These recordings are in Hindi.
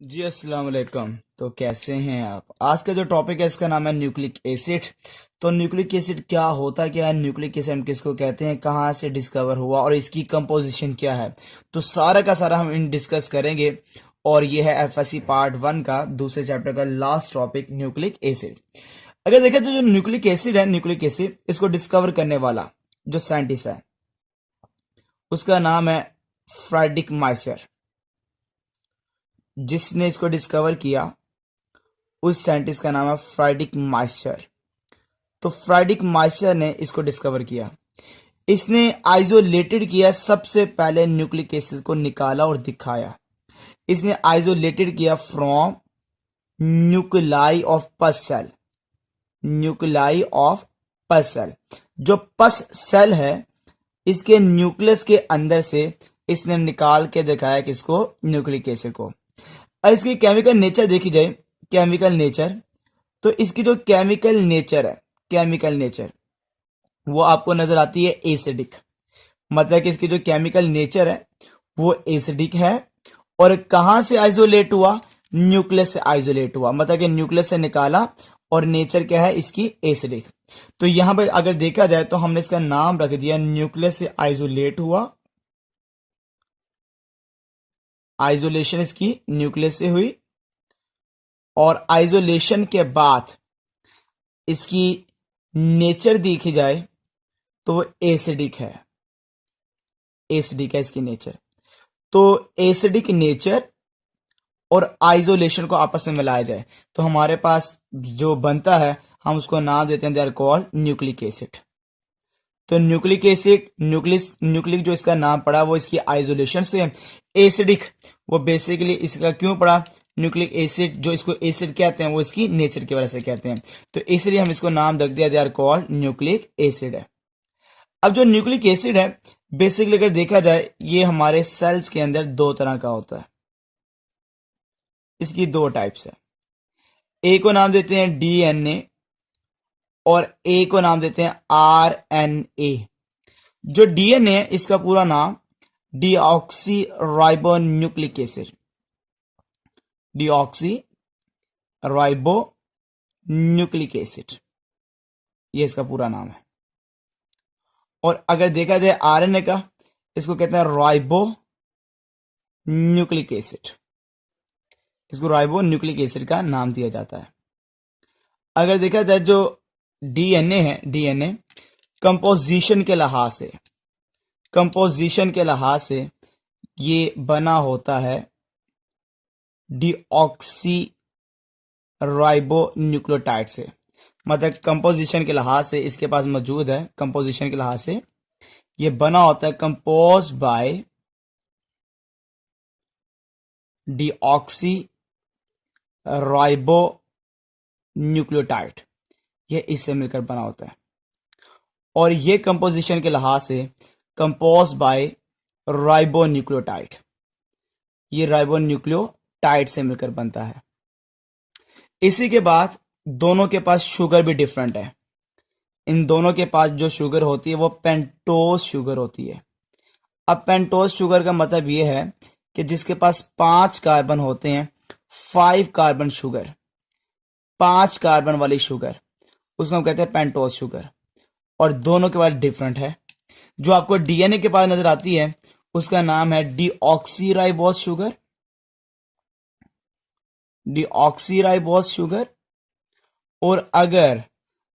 जी अस्सलाम वालेकुम। तो कैसे हैं आप? आज का जो टॉपिक है इसका नाम है न्यूक्लिक एसिड। तो न्यूक्लिक एसिड क्या होता क्या है, न्यूक्लिक एसिड हम किसको कहते हैं, कहाँ से डिस्कवर हुआ और इसकी कंपोजिशन क्या है, तो सारा का सारा हम इन डिस्कस करेंगे। और ये है एफएससी पार्ट 1 का दूसरे चैप्टर का लास्ट टॉपिक, न्यूक्लिक एसिड। अगर देखें तो जो न्यूक्लिक एसिड है, न्यूक्लिक एसिड इसको डिस्कवर करने वाला जो साइंटिस्ट है उसका नाम है फ्रेडरिक माइसर। जिसने इसको डिस्कवर किया उस साइंटिस्ट का नाम है फ्रेडरिक माइसर। तो फ्रेडरिक माइसर ने इसको डिस्कवर किया। इसने आइसोलेटेड किया, सबसे पहले न्यूक्लिक एसिड को निकाला और दिखाया। इसने आइसोलेटेड किया from nuclei of pus cell. Nuclei of pus cell, जो पस सेल है इसके न्यूक्लियस के अंदर से इसने निकाल के दिखाया किसको, न्यूक्लिक एसिड को। अब इसकी केमिकल नेचर देखी जाए, केमिकल नेचर, तो इसकी जो केमिकल नेचर है, केमिकल नेचर वो आपको नजर आती है एसिडिक। मतलब कि इसकी जो केमिकल नेचर है वो एसिडिक है। और कहां से आइसोलेट हुआ, न्यूक्लियस से आइसोलेट हुआ, मतलब कि न्यूक्लियस से निकाला। और नेचर क्या है इसकी, एसिडिक। तो यहां पर अगर देखा जाए तो हमने इसका नाम रख दिया न्यूक्लियस से आइसोलेट हुआ। आइसोलेशन इसकी न्यूक्लियस से हुई और आइसोलेशन के बाद इसकी नेचर देखी जाए तो वो एसिडिक है। एसिडिक है इसकी नेचर। तो एसिडिक नेचर और आइसोलेशन को आपस में मिलाया जाए तो हमारे पास जो बनता है हम उसको नाम देते हैं, they are called nucleic acid. तो न्यूक्लिक एसिड, न्यूक्लिक जो इसका नाम पड़ा वो इसकी आइसोलेशन से है। एसिडिक वो बेसिकली इसका क्यों पड़ा, न्यूक्लिक एसिड जो इसको एसिड कहते हैं वो इसकी नेचर की वजह से कहते हैं। तो इसलिए हम इसको नाम रख दिया, they are called nucleic acid है। अब जो न्यूक्लिक एसिड है बेसिकली अगर देखा जाए ये हमारे सेल्स के अंदर दो तरह का होता है। इसकी दो टाइप्स है। ए को नाम देते हैं डीएनए और ए को नाम देते हैं आरएनए। जो डीएनए है इसका पूरा नाम deoxy ribo nucleic acid. Deoxy ribo nucleic acid, ये इसका पूरा नाम है। और अगर देखा जाए आरएनए का, इसको कहते हैं राइबो न्यूक्लिक एसिड। इसको राइबो न्यूक्लिक एसिड का नाम दिया जाता है। अगर देखा जाए जो डीएनए है, डीएनए कंपोजिशन के लिहाज से, कंपोजिशन के लिहाज से ये बना होता है डीऑक्सी राइबो न्यूक्लियोटाइड से। मतलब कंपोजिशन के लिहाज से इसके पास मौजूद है, कंपोजिशन के लिहाज से ये बना होता है compose bye deoxy ribo nucleotide. ये इससे मिलकर बना होता है। और ये कंपोजिशन के लिहाज से कंपोज बाय राइबो न्यूक्लियोटाइड, ये राइबो न्यूक्लियोटाइड से मिलकर बनता है। इसी के बाद दोनों के पास शुगर भी डिफरेंट है। इन दोनों के पास जो शुगर होती है वो पेंटोज शुगर होती है। अब पेंटोज शुगर का मतलब ये है कि जिसके पास 5 कार्बन होते हैं, 5 कार्बन शुगर, 5 कार्बन वाली शुगर, उसको हम कहते हैं पेंटोज शुगर। और दोनों के पास डिफरेंट है। जो आपको डीएनए के पास नजर आती है उसका नाम है डीऑक्सीराइबोस शुगर, डीऑक्सीराइबोस शुगर। और अगर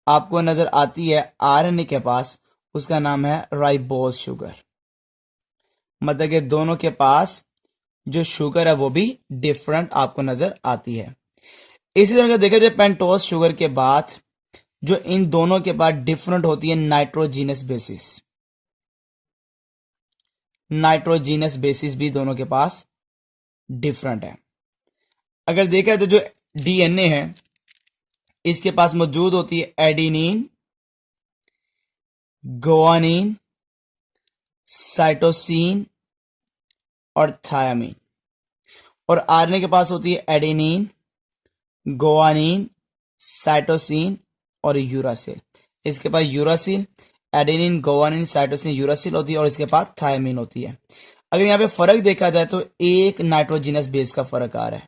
आपको नजर आती है आरएनए के पास, उसका नाम है राइबोस शुगर। मतलब कि दोनों के पास जो शुगर है वो भी डिफरेंट आपको नजर आती है। इसी तरह देखा जाए पेंटोज शुगर के बाद जो इन दोनों के पास डिफरेंट होती है नाइट्रोजीनस बेसिस। नाइट्रोजीनस बेसिस भी दोनों के पास डिफरेंट है। अगर देखा तो जो डीएनए है इसके पास मौजूद होती है एडिनिन, गुआनिन, साइटोसिन और थायामीन। और आरएनए के पास होती है एडेनिन, गुआनिन, साइटोसिन और यूरासिल। इसके पास uracil, adenine, guanine, cytosine, uracil होती है और इसके पास थायामीन होती है। अगर यहाँ पे फर्क देखा जाए तो एक नाइट्रोजीनस बेस का फर्क आ रहा है।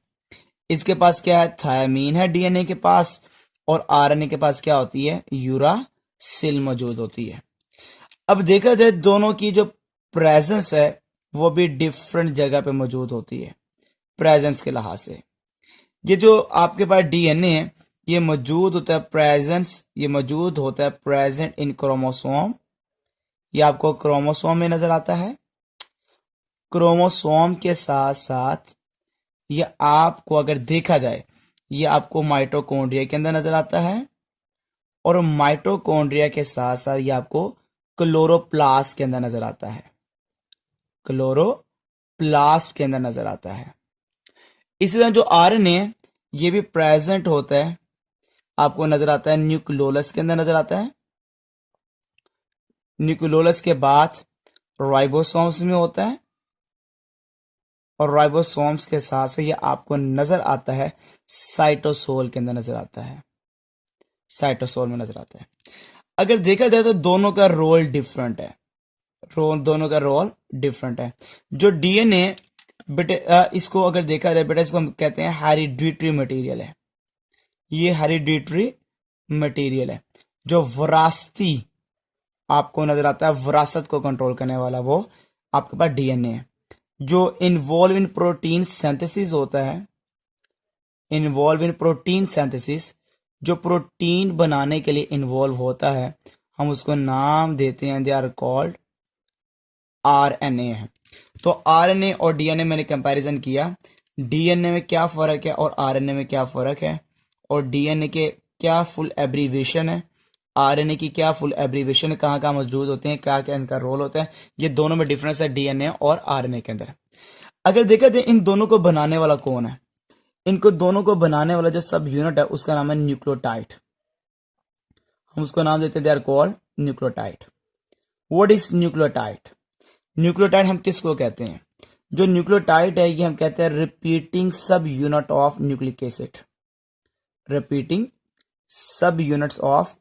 इसके पास क्या है, थायमीन है डीएनए के पास, और आरएनए के पास क्या होती है, यूरासिल मौजूद होती है। अब देखा जाए दोनों की जो प्रेजेंस है वो भी डिफरेंट जगह पे मौजूद होती है प्रेजेंस के लिहाज से। ये जो आपके पास डीएनए है ये मौजूद होता है ये मौजूद होता है प्रेजेंट इन क्रोमोसोम। ये आपको क्रोमोसोम में नजर आता है। क्रोमोसोम के साथ साथ ये आपको अगर देखा जाए ये आपको माइटोकॉन्ड्रिया के अंदर नजर आता है, और माइटोकॉन्ड्रिया के साथ साथ ये आपको क्लोरोप्लास्ट के अंदर नजर आता है, क्लोरोप्लास्ट के अंदर नजर आता है। इसी तरह जो आरएनए है ये भी प्रेजेंट होता है, आपको नजर आता है न्यूक्लियोलस के अंदर नजर आता है। न्यूक्लियोलस के बाद राइबोसोम्स में होता है, और राइबोसोम्स के साथ से ये आपको नजर आता है साइटोसोल के अंदर नजर आता है, साइटोसोल में नजर आता है। अगर देखा जाए तो दोनों का रोल डिफरेंट है, दोनों का रोल डिफरेंट है। जो डीएनए बेटे इसको अगर देखा जाए बेटा, इसको हम कहते हैं हेरिडिटरी मटेरियल है। ये हेरिडिटरी मटेरियल है जो विरासती आपको नजर आता है, विरासत को कंट्रोल करने वाला वो आपके पास डीएनए है। जो इन्वॉल्व इन प्रोटीन सिंथेसिस होता है, इन्वॉल्व इन प्रोटीन सिंथेसिस, जो प्रोटीन बनाने के लिए इन्वॉल्व होता है, हम उसको नाम देते हैं, दे आर कॉल्ड आरएनए है। तो आरएनए और डीएनए मैंने कंपैरिजन किया, डीएनए में क्या फर्क है और आरएनए में क्या फर्क है, और डीएनए के क्या फुल एब्रीविएशन है, आरएनए की क्या फुल एब्रीविएशन है, कहाँ कहाँ मौजूद होते हैं, क्या क्या इनका रोल होता है, ये दोनों में डिफरेंस है डीएनए और आरएनए के अंदर। अगर देखा जाए इन दोनों को बनाने वाला कौन है, इनको दोनों को बनाने वाला जो सब यूनिट है उसका नाम है न्यूक्लियोटाइड। हम उसको नाम देते हैं, they are called nucleotide. What is nucleotide? Nucleotide हम किसको कहते हैं? जो न्यूक्लियोटाइड है ये हम कहते हैं रिपीटिंग सब unit of nucleic acid, repeating सब यूनिट्स ऑफ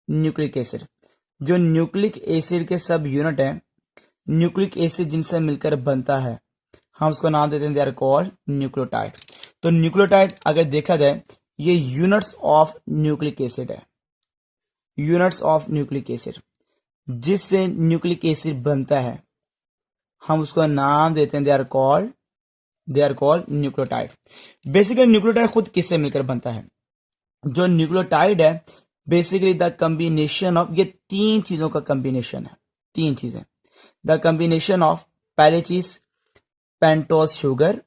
न्यूक्लिक एसिड। जो न्यूक्लिक एसिड के सब यूनिट है, न्यूक्लिक एसिड जिनसे मिलकर बनता है, हम उसको नाम देते हैं, दे आर कॉल्ड न्यूक्लियोटाइड। तो न्यूक्लियोटाइड अगर देखा जाए ये यूनिट्स ऑफ न्यूक्लिक एसिड है, यूनिट्स ऑफ न्यूक्लिक एसिड जिससे न्यूक्लिक एसिड बनता है, हम उसको नाम देते हैं, they are called nucleotide. Basically nucleotide खुद किससे मिलकर बनता है? जो न्यूक्लियोटाइड है बेसिकली द कॉम्बिनेशन ऑफ, ये तीन चीजों का कॉम्बिनेशन है, तीन चीजें, द कॉम्बिनेशन ऑफ, पहली चीज पेंटोस शुगर,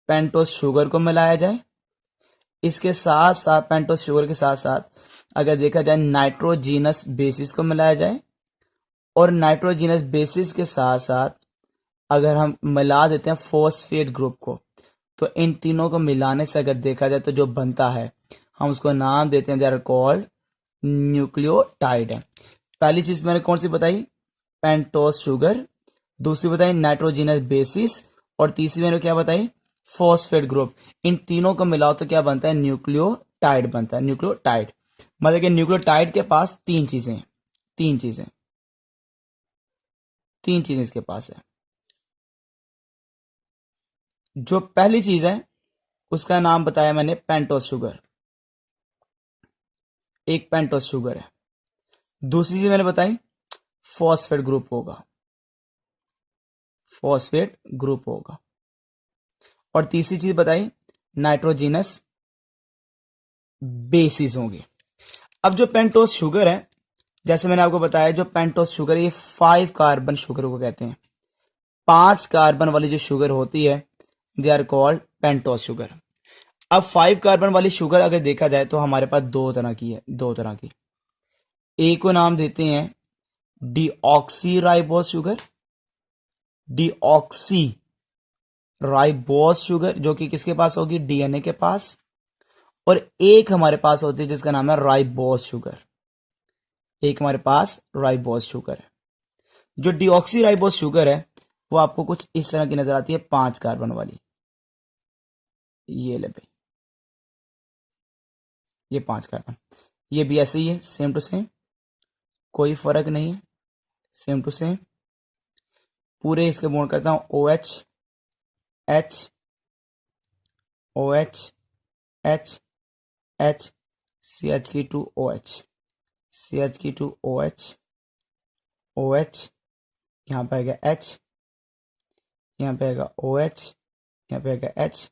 पेंटोस शुगर को मिलाया जाए, इसके साथ साथ पेंटोस शुगर के साथ साथ अगर देखा जाए नाइट्रोजीनस बेसिस को मिलाया जाए, और नाइट्रोजीनस बेसिस के साथ साथ अगर हम मिला देते हैं फॉस्फेट ग्रुप को, तो इन तीनों को मिलाने से अगर देखा जाए तो जो बनता है हम उसको नाम देते हैं, दे आर कॉल्ड न्यूक्लियोटाइड है। पहली चीज मैंने कौन सी बताई? पेंटोस शुगर, दूसरी बताई नाइट्रोजीनस बेसिस, और तीसरी मैंने क्या बताई? Phosphate group. इन तीनों को मिलाओ तो क्या बनता है? न्यूक्लियोटाइड बनता है, न्यूक्लियोटाइड। मतलब कि न्यूक्लियोटाइड के पास तीन चीजें हैं, तीन चीजें इसके पास है। जो पहली चीज है उसका नाम बताया मैंने पेंटोस शुगर, एक पेंटोस शुगर है। दूसरी चीज मैंने बताई फॉस्फेट ग्रुप होगा, फॉस्फेट ग्रुप होगा। और तीसरी चीज बताई नाइट्रोजीनस बेसिस होंगे। अब जो पेंटोस शुगर है, जैसे मैंने आपको बताया, जो पेंटोस शुगर ये 5 कार्बन शुगर को कहते हैं। 5 कार्बन वाली जो शुगर होती है they are called pentose sugar. अब 5 कार्बन वाली शुगर अगर देखा जाए तो हमारे पास दो तरह की है, दो तरह की। एक को नाम देते हैं deoxy ribose sugar, deoxy ribose sugar, जो कि किसके पास होगी? डीएनए के पास। और एक हमारे पास होती है जिसका नाम है राइबोस शुगर, एक हमारे पास राइबोस शुगर है। जो डीऑक्सी राइबोस शुगर है वो आपको कुछ इस तरह की नजर आती है, 5 कार्बन वाली। ये ले भाई, ये 5 कार्बन, ये भी ऐसे ही है, सेम टू सेम, कोई फर्क नहीं है, सेम टू सेम। पूरे इसके बॉन्ड करता हूं OH, H, OH H H CH की 2 OH CH की 2 OH OH, यहाँ पे आएगा H, यहाँ पे आएगा OH, यहाँ पे आएगा H,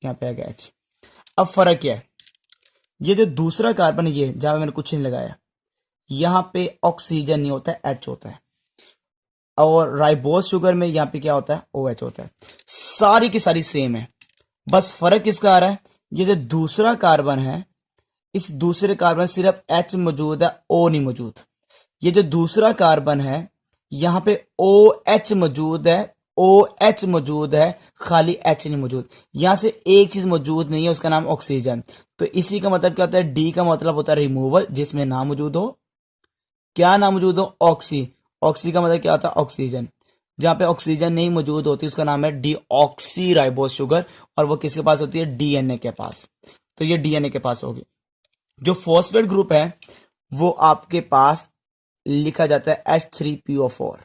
यहाँ पे आएगा H। अब फर्क क्या है, ये जो दूसरा कार्बन है ये जहां मैंने कुछ नहीं लगाया, यहाँ पे ऑक्सीजन नहीं होता है, H होता है। और राइबोस शुगर में यहाँ पे क्या होता है, OH होता है। सारी की सारी सेम है, बस फर्क किसका आ रहा है, ये जो दूसरा कार्बन है इस दूसरे कार्बन सिर्फ H मौजूद है, O नहीं मौजूद। ये जो दूसरा कार्बन है यहाँ पे OH मौजूद है, OH मौजूद है, खाली H नहीं मौजूद। यहां से एक चीज मौजूद नहीं है, उसका नाम ऑक्सीजन। तो इसी का मतलब क्या होता है, डी का मतलब होता है रिमूवल, जिसमें ना मौजूद हो, क्या ना मौजूद हो, ऑक्सी। ऑक्सी का मतलब क्या होता है, ऑक्सीजन। जहां पे ऑक्सीजन नहीं मौजूद होती उसका नाम है डीऑक्सी राइबोस शुगर, और वो किसके पास होती है, डीएनए के पास। तो ये डीएनए के पास होगी। जो फॉस्फेट ग्रुप है वो आपके पास लिखा जाता है H3PO4।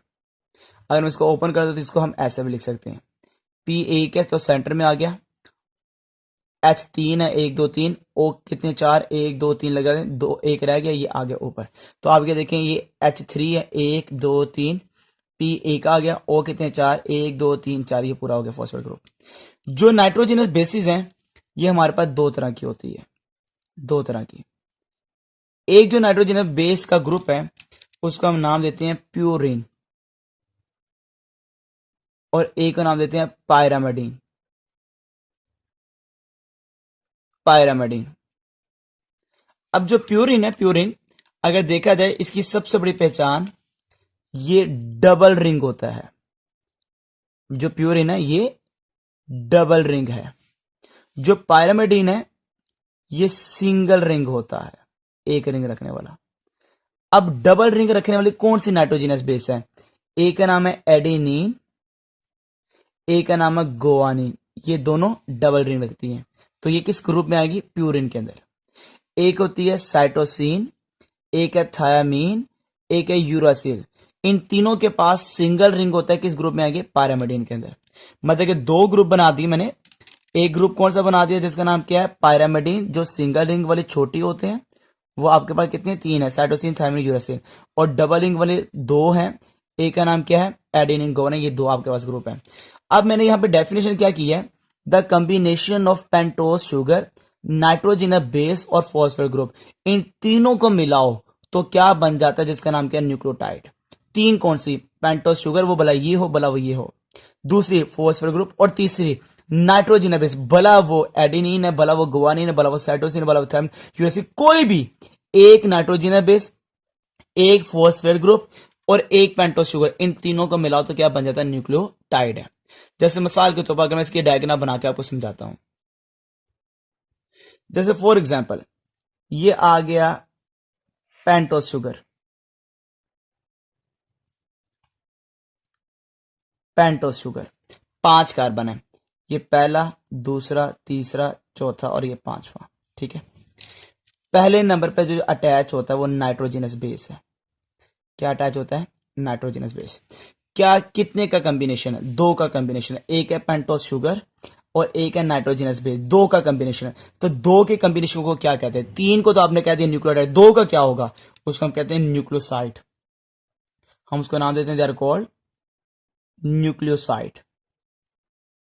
अगर मैं इसको ओपन कर दो तो इसको हम ऐसे भी लिख सकते हैं, P एक है तो सेंटर में आ गया, H 3 है, 1 2 3, O कितने 4, 1 2 3 लगा दें, 2 1 रह गया, ये आ गया ऊपर। तो आप क्या देखें, ये H3 है, 1 2 3, P एक आ गया, O कितने 4, 1 2 3 4, ये पूरा हो गया फॉस्फेट ग्रुप। जो नाइट्रोजनस बेसिस हैं ये हमारे पास दो तरह की होती है, दो तरह की। एक जो नाइट्रोजनस बेस का ग्रुप है उसको हम नाम देते हैं प्यूरिन, और एक को नाम देते हैं पायरामिडीन। पायरामिडीन। अब जो प्यूरिन है, प्यूरिन अगर देखा जाए इसकी सबसे बड़ी पहचान ये डबल रिंग होता है। जो प्यूरिन है ये डबल रिंग है। जो पायरामिडीन है ये सिंगल रिंग होता है, एक रिंग रखने वाला। अब डबल रिंग रखने वाली कौन सी नाइट्रोजनस बेस है, एक का नाम है एडेनिन, एक का नाम है गुआनिन। ये दोनों डबल रिंग रखती हैं, तो ये किस ग्रुप में आएगी, प्यूरिन के अंदर। एक होती है साइटोसिन, एक है थायामीन, एक है यूरासिल। इन तीनों के पास सिंगल रिंग होता है, किस ग्रुप में आएंगे, पायरामिडीन के अंदर। मतलब कि दो ग्रुप बना दिए मैंने। एक ग्रुप कौन सा बना दिया जिसका नाम क्या है, पायरामिडीन, जो सिंगल रिंग वाले छोटी होते हैं, वो आपके पास कितने, तीन है, साइटोसिन थायमिन यूरासिल। और डबल रिंग वाले दो हैं, एक का नाम क्या है, एडेनिन गुआनिन। ये दो आपके पास ग्रुप है। अब मैंने यहां पे डेफिनेशन क्या की है, the combination of pentose sugar, nitrogenous base और फॉस्फेट ग्रुप, इन तीनों को मिलाओ तो क्या बन जाता है, जिसका नाम क्या है, न्यूक्लियोटाइड। तीन कौन सी, पेंटोज शुगर, वो भला ये हो भला वो ये हो, दूसरी फॉस्फेट ग्रुप, और तीसरी नाइट्रोजनस बेस, भला वो एडेनिन है, भला वो गुआनिन है, भला वो साइटोसिन है, भला वो थायमिन यूरासिल, कोई भी एक नाइट्रोजनस बेस, एक फॉस्फेट ग्रुप और एक पेंटोज शुगर, इन तीनों को मिलाओ तो क्या बन जाता है, न्यूक्लियोटाइड है। जैसे मिसाल के तौर पर अगर मैं इसकी डायग्राम बना के आपको समझाता हूं, जैसे फॉर एग्जांपल ये आ गया pentose sugar, pentose sugar 5 carbon है, ये पहला, दूसरा, तीसरा, चौथा और ये पांचवा। ठीक है, पहले नंबर पे जो अटैच होता है वो नाइट्रोजनस बेस है। क्या अटैच होता है, नाइट्रोजनस बेस। क्या कितने का कॉम्बिनेशन है, दो का कॉम्बिनेशन है, एक है पेंटोज शुगर और एक है नाइट्रोजनस बेस, दो का कॉम्बिनेशन है। तो दो के कॉम्बिनेशन को क्या कहते हैं, तीन को तो आपने कह दिया न्यूक्लियोटाइड, दो का क्या होगा, उसको हम कहते हैं न्यूक्लियोसाइड। हम उसको नाम देते हैं, दे आर कॉल्ड न्यूक्लियोसाइड।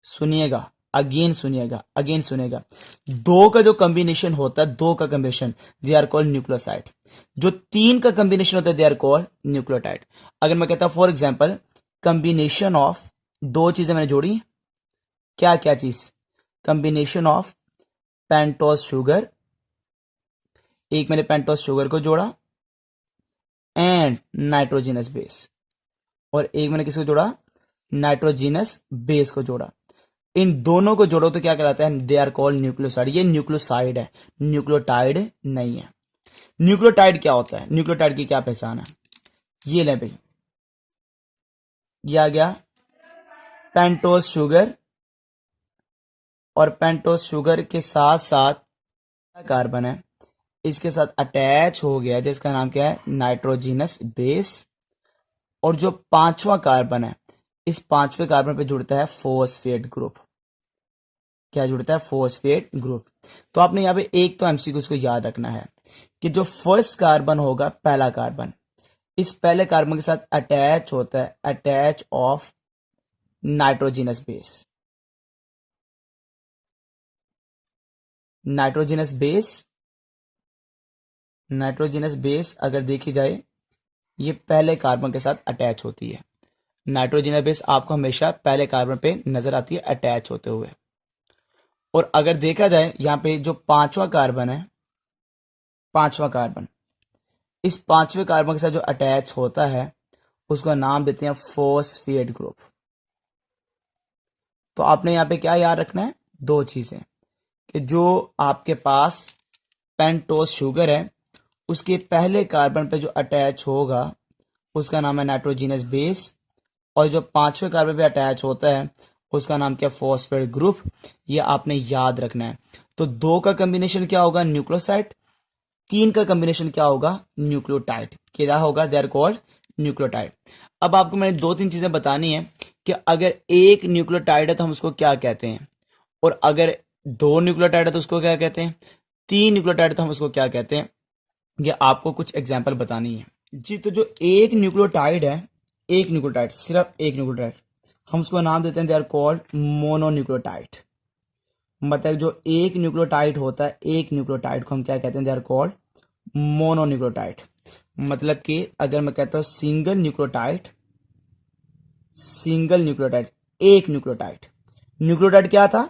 सुनिएगा, अगेन सुनिएगा, अगेन सुनिएगा, दो का जो कॉम्बिनेशन होता है, दो का combination, they are called nucleoside. जो तीन का कॉम्बिनेशन होता है, दे आर कॉल्ड न्यूक्लियोटाइड। अगर मैं कहता हूं फॉर एग्जांपल कॉम्बिनेशन ऑफ, दो चीजें मैंने जोड़ी, क्या क्या चीज, कॉम्बिनेशन ऑफ पेंटोज शुगर, एक मैंने पेंटोज शुगर को जोड़ा, एंड नाइट्रोजनस बेस, और एक मैंने किसको जोड़ा, नाइट्रोजनस बेस को जोड़ा। इन दोनों को जोड़ो तो क्या कहलाता है, दे आर कॉल्ड न्यूक्लियोसाइड। ये न्यूक्लियोसाइड है, न्यूक्लियोटाइड नहीं है। न्यूक्लियोटाइड क्या होता है, न्यूक्लियोटाइड की क्या पहचान है, ये ले भाई, ये आ गया पेंटोज शुगर, और पेंटोज शुगर के साथ साथ कार्बन है, इसके साथ अटैच हो गया जिसका नाम क्या है, नाइट्रोजनस बेस। और जो पांचवा कार्बन है, इस पांचवें कार्बन पे जुड़ता है फॉस्फेट ग्रुप। क्या जुड़ता है, फॉस्फेट ग्रुप। तो आपने यहाँ पे एक तो एमसीक्यू को याद रखना है कि जो फर्स्ट कार्बन होगा, पहला कार्बन, इस पहले कार्बन के साथ अटैच होता है, attach of nitrogenous base. Nitrogenous base अगर देखी जाए, ये पहले कार्बन के साथ अटैच होती है। नाइट्रोजिनस बेस आपको हमेशा पहले कार्बन पे नजर आती है अटैच होते हुए। और अगर देखा जाए यहाँ पे जो पांचवा कार्बन है, पांचवा कार्बन, इस पांचवें कार्बन के साथ जो अटैच होता है उसका नाम देते हैं फॉस्फेट ग्रुप। तो आपने यहाँ पे क्या याद रखना है, दो चीजें, कि जो आपके पास पेंटोस शुगर है उसके पहले कार्बन पे जो अटैच होगा उसका नाम है नाइट्रोजिनस बेस, और जो पांचवें कार्बन पे अटैच होता है उसका नाम क्या, फॉस्फेट ग्रुप। ये आपने याद रखना है। तो दो का कॉम्बिनेशन क्या होगा, न्यूक्लियोसाइड। तीन का कॉम्बिनेशन क्या होगा, न्यूक्लियोटाइड। क्या होगा, दे आर कॉल्ड न्यूक्लियोटाइड। अब आपको मैंने दो तीन चीजें बतानी है कि अगर एक न्यूक्लियोटाइड है तो हम उसको क्या कहते हैं, और अगर दो न्यूक्लियोटाइड है तो उसको क्या कहते हैं, तीन न्यूक्लियोटाइड है तो हम उसको क्या कहते हैं। ये आपको कुछ एग्जाम्पल बतानी है जी। तो जो एक न्यूक्लियोटाइड है, एक न्यूक्लियोटाइड, सिर्फ एक न्यूक्लियोटाइड, हम उसको नाम देते हैं, दे आर कॉल्ड मोनोन्यूक्लियोटाइड। मतलब जो एक न्यूक्लियोटाइड होता है, एक न्यूक्लियोटाइड को हम क्या कहते हैं, दे आर कॉल्ड मोनोन्यूक्लियोटाइड। मतलब कि अगर मैं कहता हूं सिंगल न्यूक्लियोटाइड, एक न्यूक्लियोटाइड, न्यूक्लियोटाइड क्या था,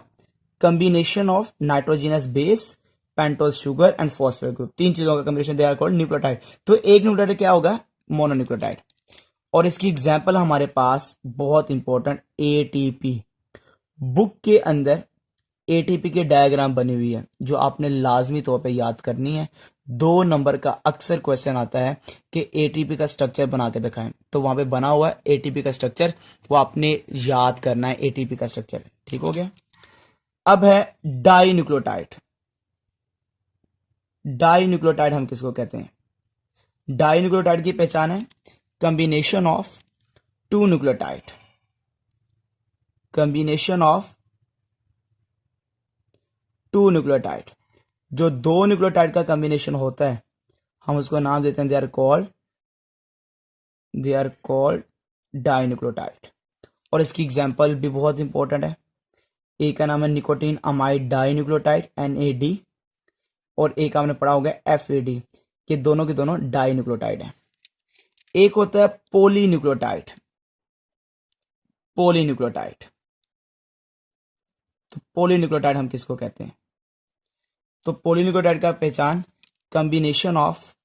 combination of nitrogenous base, pentose sugar and phosphate group, तीन चीजों का combination, they are called nucleotide. तो एक न्यूक्लियोटाइड क्या होगा, मोनोन्यूक्लियोटाइड। और इसकी एग्जाम्पल हमारे पास बहुत इंपॉर्टेंट, एटीपी। बुक के अंदर एटीपी की डायग्राम बनी हुई है जो आपने लाजमी तौर पे याद करनी है। 2 नंबर का अक्सर क्वेश्चन आता है कि एटीपी का स्ट्रक्चर बना के दिखाएं, तो वहां पे बना हुआ है एटीपी का स्ट्रक्चर, वो आपने याद करना है, एटीपी का स्ट्रक्चर। ठीक हो गया। अब है डाइन्यूक्लियोटाइड। डाइन्यूक्लियोटाइड हम किसको कहते हैं, डाइन्यूक्लियोटाइड की पहचान है combination of two nucleotide, combination of two nucleotide. जो दो न्यूक्लियोटाइड का कॉम्बिनेशन होता है हम उसको नाम देते हैं, दे आर कॉल्ड डाइन्यूक्लियोटाइड। और इसकी एग्जांपल भी बहुत इंपॉर्टेंट है। एक का नाम है निकोटीन अमाइड डाइन्यूक्लियोटाइड, NAD, और एक आपने पढ़ा होगा FAD। ये दोनों के दोनों डाइन्यूक्लियोटाइड है। एक होता है पॉलीन्यूक्लियोटाइड, पॉलीन्यूक्लियोटाइड। तो पॉलीन्यूक्लियोटाइड हम किसको कहते हैं, तो पॉलीन्यूक्लियोटाइड का पहचान कॉम्बिनेशन ऑफ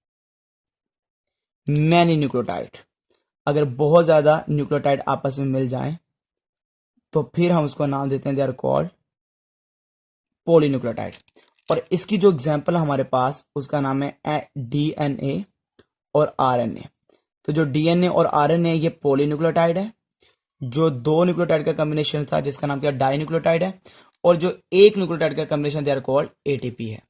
मैनी न्यूक्लियोटाइड। अगर बहुत ज्यादा न्यूक्लियोटाइड आपस में मिल जाएं तो फिर हम उसको नाम देते हैं, दे आर कॉल्ड पॉलीन्यूक्लियोटाइड। और इसकी जो एग्जांपल हमारे पास उसका नाम है DNA और RNA। तो जो DNA और RNA ये पॉलीन्यूक्लियोटाइड है, जो दो न्यूक्लियोटाइड का कॉम्बिनेशन था जिसका नाम क्या, डाइन्यूक्लियोटाइड है, और जो एक न्यूक्लियोटाइड का combination they are called ATP है।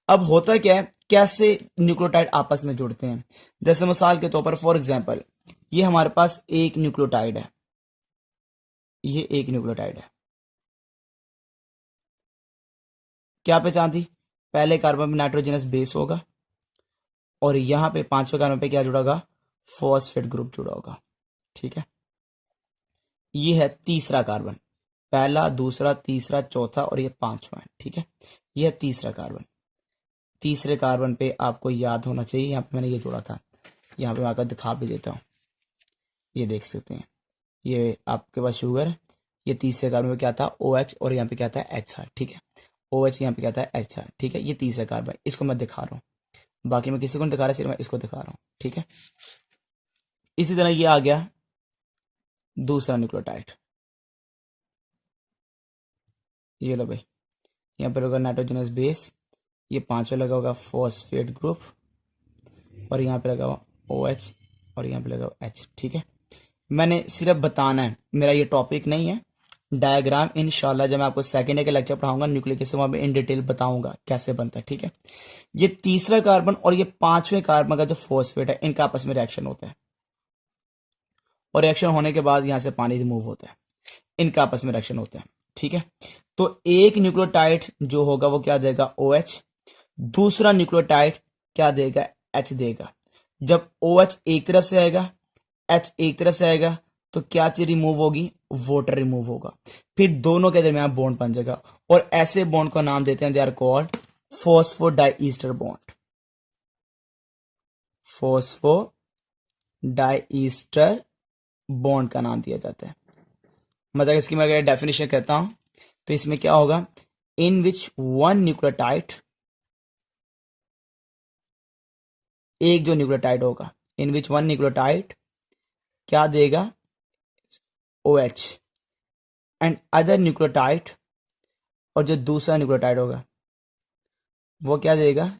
अब होता क्या है, कैसे न्यूक्लियोटाइड आपस में जुड़ते हैं, जैसे मिसाल के तौर पर फॉर एग्जांपल ये हमारे पास एक न्यूक्लियोटाइड है, ये एक न्यूक्लियोटाइड है, क्या पहचान थी, पहले कार्बन में नाइट्रोजनस बेस होगा और यहां पे पांचवें कार्बन पे क्या जुड़ा होगा, फॉस्फेट ग्रुप जुड़ा होगा। ठीक है, ये है तीसरा कार्बन, पहला, दूसरा, तीसरा, चौथा और ये पांचवा है। ठीक है, ये है तीसरा कार्बन। तीसरे कार्बन पे आपको याद होना चाहिए, यहाँ पे मैंने ये जोड़ा था, यहाँ पे मैं आकर दिखा भी देता हूँ, ये देख सकते हैं, ये आपके पास शुगर है, ये तीसरे कार्बन में क्या था, OH, और यहाँ पे क्या था, HR। ठीक है, OH यहाँ पे क्या था, HR। ठीक है, ये तीसरा कार्बन, इसको मैं दिखा रहा हूँ, बाकी मैं किसी को नहीं दिखा रहा, सिर्फ मैं इसको दिखा रहा हूँ। ठीक है, इसी तरह ये आ गया दूसरा न्यूक्लियोटाइड, ये लो भाई, यहाँ पर होगा नाइट्रोजनस बेस, ये पांचवा लगा होगा फॉस्फेट ग्रुप, और यहाँ पे लगा हुआ OH, और यहाँ पे लगा हुआ H। ठीक है, मैंने सिर्फ बताना है, मेरा ये टॉपिक नहीं है। डायग्राम इंशाल्लाह जब मैं आपको सेकेंड डे का लेक्चर पढ़ाऊंगा न्यूक्लिक एसिड, वहां पे इन डिटेल बताऊंगा कैसे बनता है। ठीक है, ये तीसरा कार्बन और ये पांचवें कार्बन का जो फॉस्फेट है इनका आपस में रिएक्शन होता है, और रिएक्शन होने के बाद यहां से पानी रिमूव होता है, इनका आपस में रिएक्शन होता है। ठीक है, तो एक न्यूक्लियोटाइड जो होगा वो क्या देगा OH, दूसरा न्यूक्लियोटाइड क्या देगा H देगा। जब OH एक तरफ से आएगा, H एक तरफ से आएगा, तो क्या चीज रिमूव होगी, वाटर रिमूव होगा, फिर दोनों के दरमियान बॉन्ड बन जाएगा और ऐसे बॉन्ड को नाम देते हैं, they are called phosphodiester bond. Phosphodiester bond का नाम दिया जाता है। मतलब इसकी मैं अगर डेफिनेशन कहता हूं तो इसमें क्या होगा, इन विच वन न्यूक्लियोटाइड, एक जो न्यूक्लियोटाइड होगा, इन विच वन न्यूक्लियोटाइड क्या देगा OH एंड अदर न्यूक्लियोटाइड, और जो दूसरा न्यूक्लियोटाइड होगा वो क्या देगा,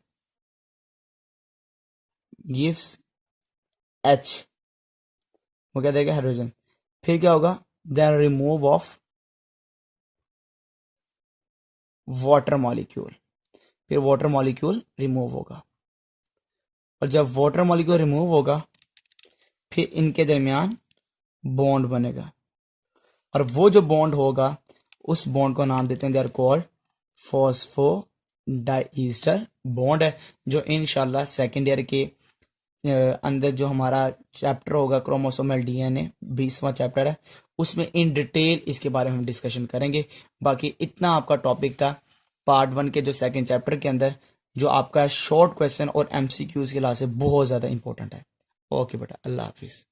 गिव्स H, वो क्या देगा हाइड्रोजन। फिर क्या होगा, then remove of water molecule, फिर वाटर मॉलिक्यूल रिमूव होगा, और जब वाटर मॉलिक्यूल रिमूव होगा फिर इनके दरमियान बॉन्ड बनेगा, और वो जो बॉन्ड होगा उस बॉन्ड को नाम देते हैं, they are called phosphodiester bond है, जो इंशाल्लाह सेकेंड ईयर के अंदर जो हमारा चैप्टर होगा क्रोमोसोमल DNA 20वां चैप्टर है, उसमें इन डिटेल इसके बारे में हम डिस्कशन करेंगे। बाकी इतना आपका टॉपिक था पार्ट 1 के जो सेकंड चैप्टर के अंदर, जो आपका शॉर्ट क्वेश्चन और MCQs के लिहाज से बहुत ज़्यादा इंपॉर्टेंट है। ओके बेटा, अल्लाह हाफिज़।